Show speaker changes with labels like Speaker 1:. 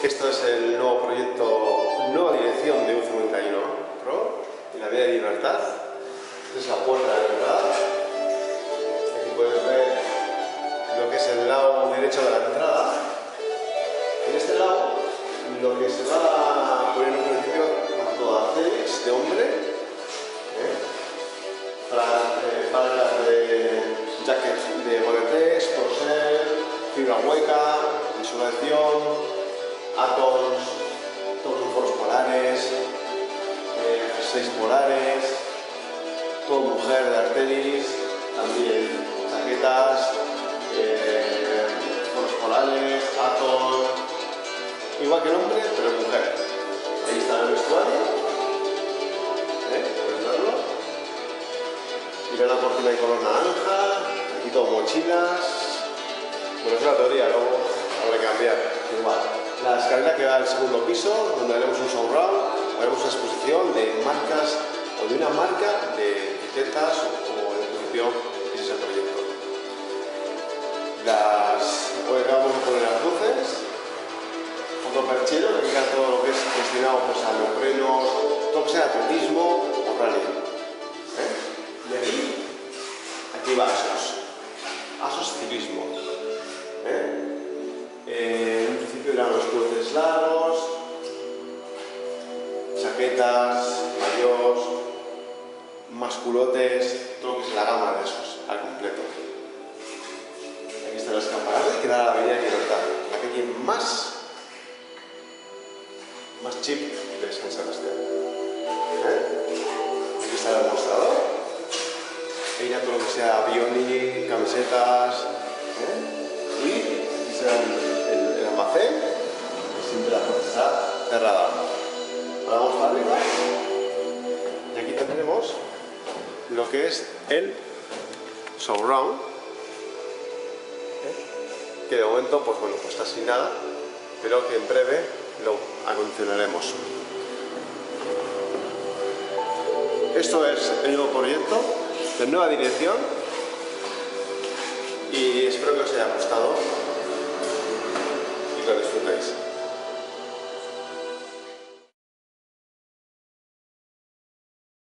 Speaker 1: Esto es el nuevo proyecto, nueva dirección de U51 Pro y la vía de libertad. Esta es la puerta de entrada. Aquí puedes ver lo que es el lado derecho de la entrada. En este lado, lo que se va a poner en un principio para todo Arc'teryx de hombre, para de jackets de Gore-Tex, Procel, fibra hueca, insulación, Atoms, todos los foros polares, 6 polares, todo mujer de Arc'teryx, también chaquetas, foros polares, Atoms, igual que el hombre, pero mujer. Ahí está el vestuario, puedes verlo. Mira la cortina de color naranja, aquí todo mochilas. Bueno, es una teoría, luego habrá que cambiar. Igual. La escalera que va al segundo piso, donde haremos un showround, haremos una exposición de marcas o de una marca de etiquetas o en principio ese es el proyecto. Hoy acabamos de poner las luces, fotoperchero, que queda todo lo que es destinado pues, a neoprenos, todo que sea atletismo o running. Y aquí va ASOS ciclismo. En principio eran los cruces largos, chaquetas, maillots, masculotes, todo lo que es la gama de esos, al completo. Aquí está el escaparate que da la avenida Libertad, la calle más chip de San Sebastián. Aquí está el mostrador, ahí ya todo lo que sea bionic, camisetas, y aquí será el almacén, que siempre la puerta está cerrada. Ahora vamos para arriba y aquí tendremos lo que es el showround, que de momento pues bueno, pues está sin nada, pero que en breve lo acondicionaremos. Esto es el nuevo proyecto de nueva dirección y espero que os haya gustado y que lo disfrutéis.